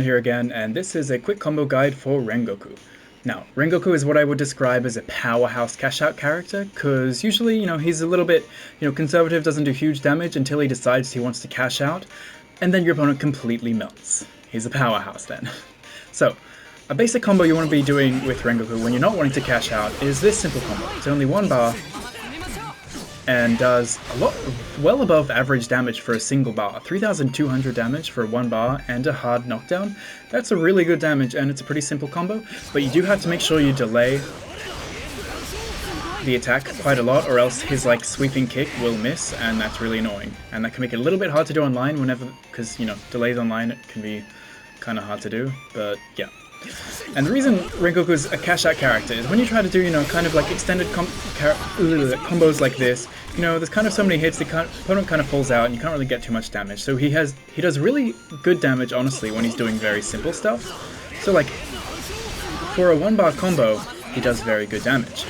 Here again, and this is a quick combo guide for Rengoku. Now, Rengoku is what I would describe as a powerhouse cash-out character, because usually, he's a little bit, conservative, doesn't do huge damage until he decides he wants to cash out, and then your opponent completely melts. He's a powerhouse then. So, a basic combo you want to be doing with Rengoku when you're not wanting to cash out is this simple combo. It's only one bar, and does a lot, well above average damage for a single bar. 3,200 damage for one bar and a hard knockdown. That's a really good damage, and it's a pretty simple combo, but you do have to make sure you delay the attack quite a lot, or else his sweeping kick will miss, and that's really annoying. And that can make it a little bit hard to do online because delays online can be kind of hard to do, but yeah. And the reason Rengoku is a cash-out character is when you try to do, kind of extended combos like this, there's kind of so many hits, the opponent kind of falls out and you can't really get too much damage. So he does really good damage, honestly, when he's doing very simple stuff. So for a one-bar combo, he does very good damage.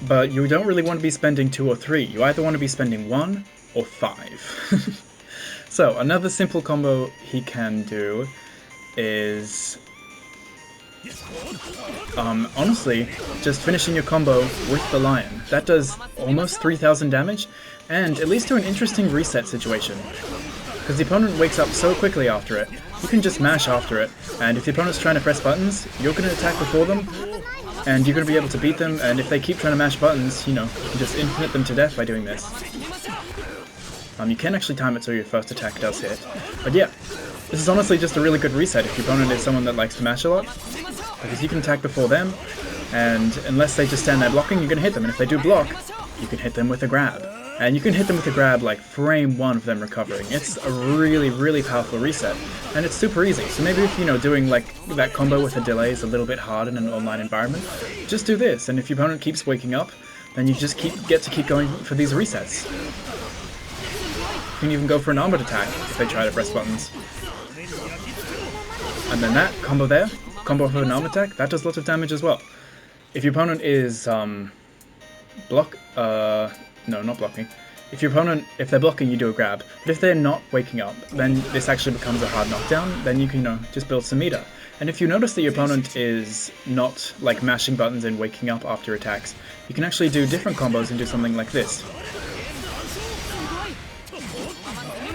But you don't really want to be spending 2 or 3, you either want to be spending 1 or 5. So another simple combo he can do is honestly just finishing your combo with the lion. That does almost 3,000 damage, and it leads to an interesting reset situation, because the opponent wakes up so quickly after it. You can just mash after it, and if the opponent's trying to press buttons, you're going to attack before them, and you're going to be able to beat them. And if they keep trying to mash buttons, you can just infinite them to death by doing this. You can actually time it so your first attack does hit, but yeah. This is honestly just a really good reset if your opponent is someone that likes to mash a lot, because you can attack before them, and unless they just stand there blocking, you're going to hit them, and if they do block, you can hit them with a grab. And you can hit them with a grab frame 1 of them recovering. It's a really, really powerful reset, and it's super easy. So maybe if, doing that combo with a delay is a little bit hard in an online environment, just do this, and if your opponent keeps waking up, then you just get to keep going for these resets. You can even go for an armored attack if they try to press buttons. And then that combo for an arm attack, that does lots of damage as well. If your opponent is no, not blocking. If they're blocking, you do a grab. But if they're not waking up, then this actually becomes a hard knockdown. Then you can, just build some meter. And if you notice that your opponent is not mashing buttons and waking up after attacks, you can actually do different combos and do something like this.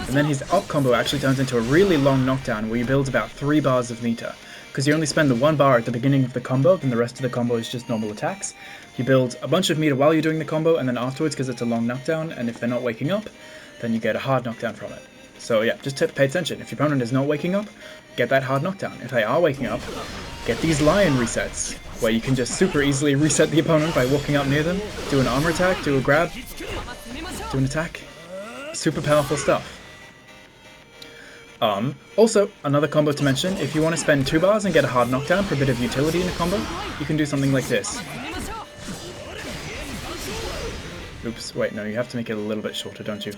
And then his up combo actually turns into a really long knockdown where you build about 3 bars of meter. Because you only spend the 1 bar at the beginning of the combo, then the rest of the combo is just normal attacks. You build a bunch of meter while you're doing the combo, and then afterwards, because it's a long knockdown, and if they're not waking up, then you get a hard knockdown from it. So yeah, just pay attention. If your opponent is not waking up, get that hard knockdown. If they are waking up, get these lion resets, where you can just super easily reset the opponent by walking up near them, do an armor attack, do a grab, do an attack. Super powerful stuff. Also, another combo to mention, if you want to spend 2 bars and get a hard knockdown for a bit of utility in a combo, you can do something like this. Oops, wait, no, you have to make it a little bit shorter, don't you?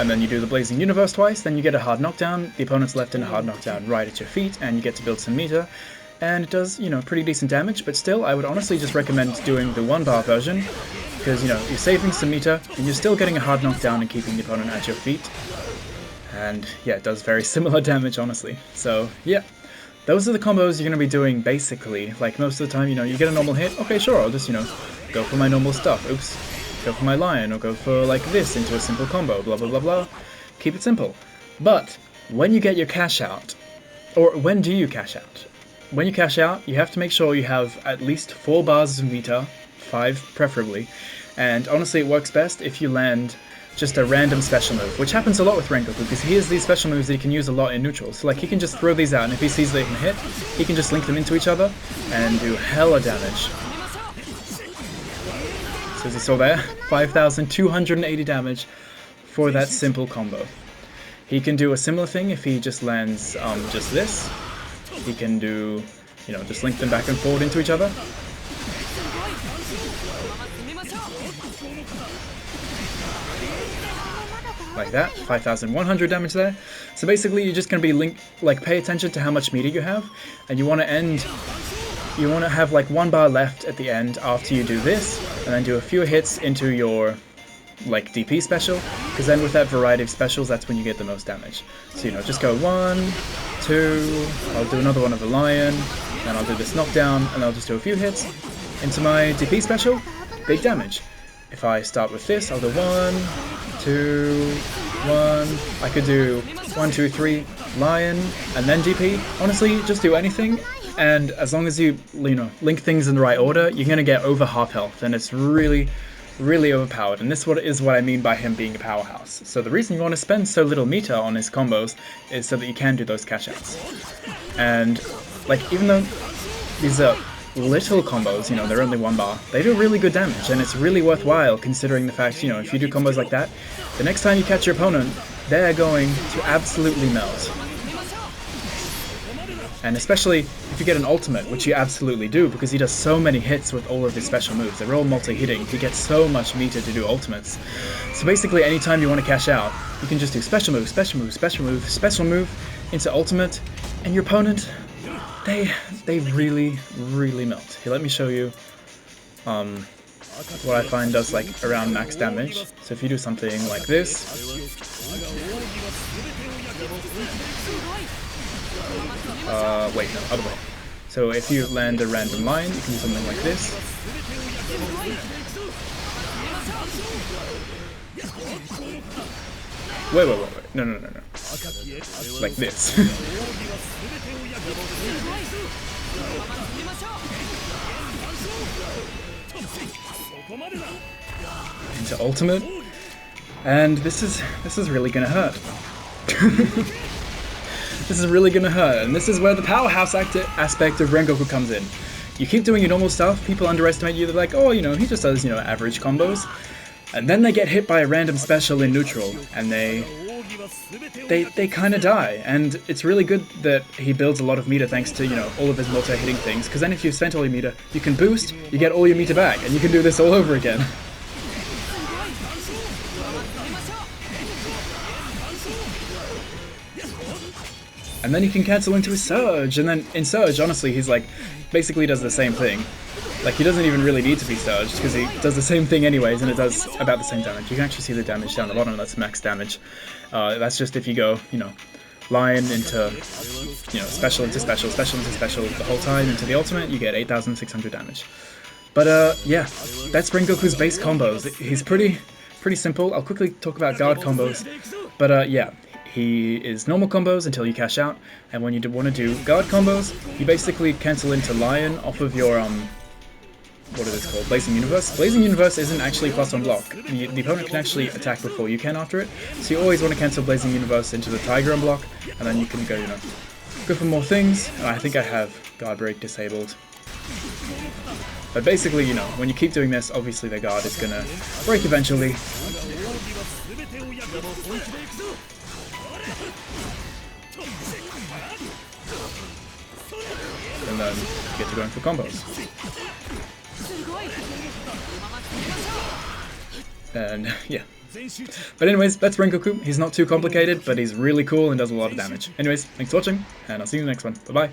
And then you do the Blazing Universe twice, then you get a hard knockdown, the opponent's left in a hard knockdown right at your feet, and you get to build some meter. And it does, pretty decent damage, but still, I would honestly just recommend doing the 1 bar version, because, you're saving some meter, and you're still getting a hard knockdown and keeping the opponent at your feet. And, yeah, it does very similar damage, honestly. So, yeah. Those are the combos you're going to be doing, basically. Most of the time, you get a normal hit, okay, sure, I'll just, go for my normal stuff. Oops. Go for my lion, or go for, this into a simple combo, blah, blah, blah, blah. Keep it simple. But, when you get your cash out, or when do you cash out? When you cash out, you have to make sure you have at least 4 bars of meter, 5 preferably, and honestly it works best if you land just a random special move, which happens a lot with Rengoku, because he has these special moves that he can use a lot in neutral. So he can just throw these out, and if he sees they can hit, he can just link them into each other and do hella damage. So as you saw there, 5,280 damage for that simple combo. He can do a similar thing if he just lands just this. He can do, just link them back and forward into each other. Like that, 5,100 damage there. So basically you're just going to be pay attention to how much meter you have, and you want to have 1 bar left at the end after you do this, and then do a few hits into your like DP special, because then with that variety of specials, that's when you get the most damage. So, you know, just go 1, 2, I'll do another one of the lion, then I'll do this knockdown, and I'll just do a few hits into my DP special, big damage. If I start with this, I'll do 1, 2, 1, I could do 1, 2, 3, lion, and then DP. Honestly, just do anything, and as long as you know, link things in the right order, you're gonna get over half health, and it's really overpowered, and this is what I mean by him being a powerhouse. So the reason you want to spend so little meter on his combos is so that you can do those cash outs. And like, even though these are little combos, you know, they're only 1 bar, they do really good damage, and it's really worthwhile considering the fact, you know, if you do combos like that, the next time you catch your opponent, they're going to absolutely melt. And especially if you get an ultimate, which you absolutely do, because he does so many hits with all of his special moves. They're all multi-hitting. He gets so much meter to do ultimates. So basically, anytime you want to cash out, you can just do special move, special move, special move, special move into ultimate, and your opponent, they really melt. Here, let me show you what I find does like around max damage. So if you do something like this, wait, no, other way. So if you land a random line, you can do something like this. Wait. No. Like this. Into ultimate. And this is really gonna hurt. This is really gonna hurt, and this is where the powerhouse aspect of Rengoku comes in. You keep doing your normal stuff, people underestimate you, they're like, oh, you know, he just does, you know, average combos. And then they get hit by a random special in neutral, and they kind of die. And it's really good that he builds a lot of meter thanks to, you know, all of his multi-hitting things, because then if you've spent all your meter, you can boost, you get all your meter back, and you can do this all over again. And then he can cancel into his Surge, and then in Surge, honestly, he's like, basically does the same thing. Like, he doesn't even really need to be Surged, because he does the same thing anyways, and it does about the same damage. You can actually see the damage down the bottom, that's max damage. That's just if you go, you know, Lion into, you know, special into special, special into special the whole time into the ultimate, you get 8,600 damage. But, yeah, that's Rengoku's base combos. He's pretty simple. I'll quickly talk about guard combos, but, yeah. He is normal combos until you cash out, and when you want to do guard combos, you basically cancel into Lion off of your, what is this called? Blazing Universe? Blazing Universe isn't actually +1 block. The opponent can actually attack before you can after it, so you always want to cancel Blazing Universe into the Tiger and block, and then you can go, you know, go for more things, and I think I have Guard Break disabled. But basically, you know, when you keep doing this, obviously the guard is gonna break eventually. And then you get to go in for combos. And yeah. But anyways, that's Rengoku. He's not too complicated, but he's really cool and does a lot of damage. Anyways, thanks for watching, and I'll see you in the next one. Bye bye.